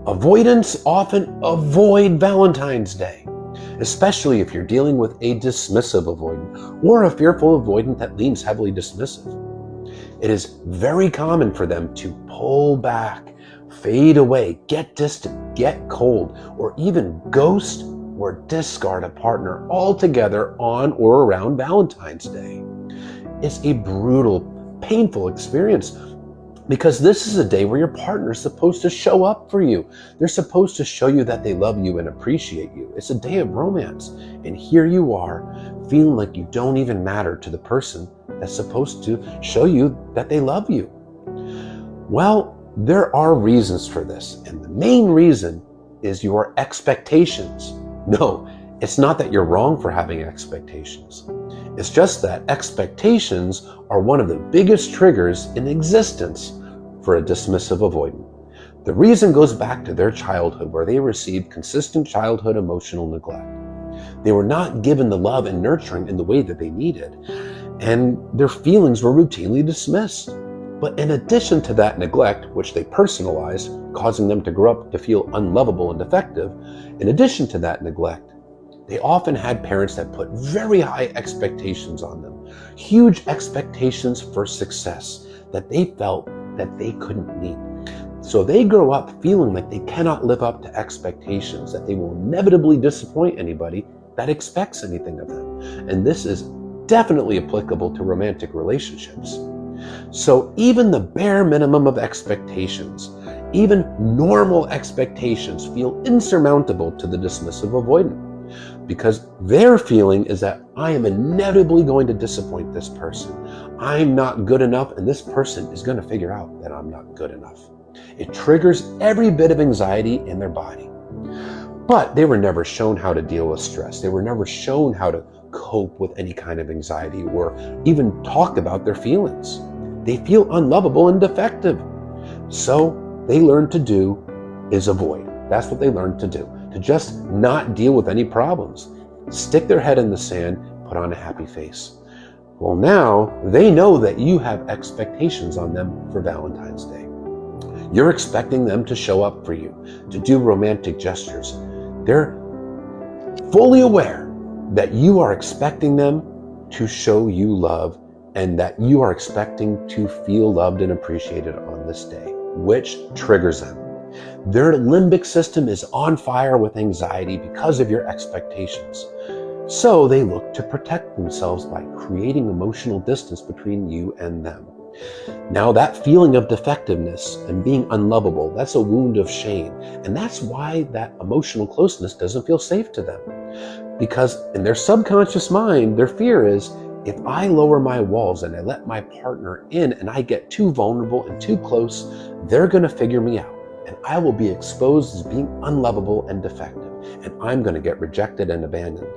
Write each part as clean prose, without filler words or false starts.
Avoidants often avoid Valentine's Day, especially if you're dealing with a dismissive avoidant or a fearful avoidant that leans heavily dismissive. It is very common for them to pull back, fade away, get distant, get cold, or even ghost or discard a partner altogether on or around Valentine's Day. It's a brutal, painful experience because this is a day where your partner is supposed to show up for you. They're supposed to show you that they love you and appreciate you. It's a day of romance. And here you are, feeling like you don't even matter to the person that's supposed to show you that they love you. Well, there are reasons for this. And the main reason is your expectations. No, it's not that you're wrong for having expectations. It's just that expectations are one of the biggest triggers in existence for a dismissive avoidant. The reason goes back to their childhood, where they received consistent childhood emotional neglect. They were not given the love and nurturing in the way that they needed, and their feelings were routinely dismissed. But in addition to that neglect, which they personalized, causing them to grow up to feel unlovable and defective, in addition to that neglect, they often had parents that put very high expectations on them, huge expectations for success that they felt that they couldn't meet. So they grow up feeling like they cannot live up to expectations, that they will inevitably disappoint anybody that expects anything of them. And this is definitely applicable to romantic relationships. So even the bare minimum of expectations, even normal expectations, feel insurmountable to the dismissive avoidant. Because their feeling is that I am inevitably going to disappoint this person. I'm not good enough, and this person is going to figure out that I'm not good enough. It triggers every bit of anxiety in their body. But they were never shown how to deal with stress. They were never shown how to cope with any kind of anxiety or even talk about their feelings. They feel unlovable and defective. So they learn to do is avoid. That's what they learn to do. To just not deal with any problems. Stick their head in the sand, put on a happy face. Well, now they know that you have expectations on them for Valentine's Day. You're expecting them to show up for you, to do romantic gestures. They're fully aware that you are expecting them to show you love and that you are expecting to feel loved and appreciated on this day, which triggers them. Their limbic system is on fire with anxiety because of your expectations. So they look to protect themselves by creating emotional distance between you and them. Now that feeling of defectiveness and being unlovable, that's a wound of shame. And that's why that emotional closeness doesn't feel safe to them. Because in their subconscious mind, their fear is, if I lower my walls and I let my partner in and I get too vulnerable and too close, they're going to figure me out. And I will be exposed as being unlovable and defective, and I'm going to get rejected and abandoned.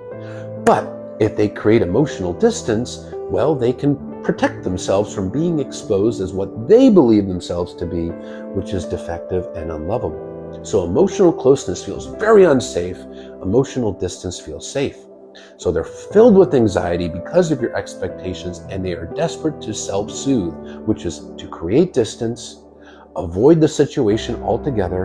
But if they create emotional distance, well, they can protect themselves from being exposed as what they believe themselves to be, which is defective and unlovable. So emotional closeness feels very unsafe. Emotional distance feels safe. So they're filled with anxiety because of your expectations, and they are desperate to self-soothe, which is to create distance, avoid the situation altogether,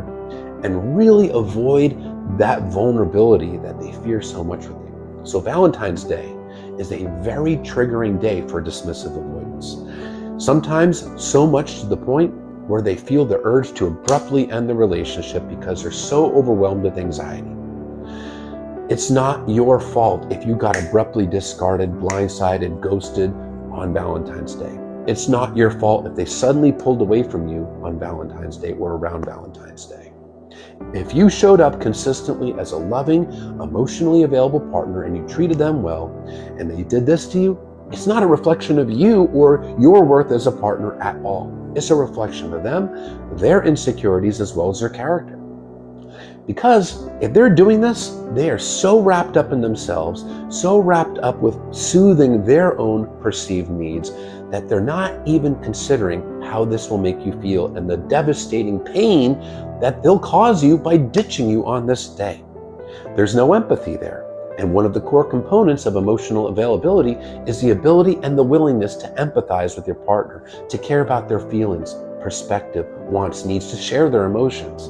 and really avoid that vulnerability that they fear so much with you. So Valentine's Day is a very triggering day for dismissive avoidance. Sometimes so much to the point where they feel the urge to abruptly end the relationship because they're so overwhelmed with anxiety. It's not your fault if you got abruptly discarded, blindsided, ghosted on Valentine's Day. It's not your fault if they suddenly pulled away from you on Valentine's Day or around Valentine's Day. If you showed up consistently as a loving, emotionally available partner and you treated them well, and they did this to you, it's not a reflection of you or your worth as a partner at all. It's a reflection of them, their insecurities, as well as their character. Because if they're doing this, they are so wrapped up in themselves, so wrapped up with soothing their own perceived needs, that they're not even considering how this will make you feel and the devastating pain that they'll cause you by ditching you on this day. There's no empathy there. And one of the core components of emotional availability is the ability and the willingness to empathize with your partner, to care about their feelings, perspective, wants, needs, to share their emotions.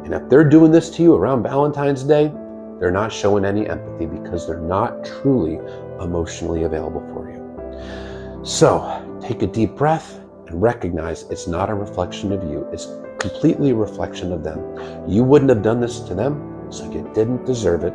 And if they're doing this to you around Valentine's Day, they're not showing any empathy because they're not truly emotionally available for you. So take a deep breath and recognize it's not a reflection of you. It's completely a reflection of them. You wouldn't have done this to them, so you didn't deserve it.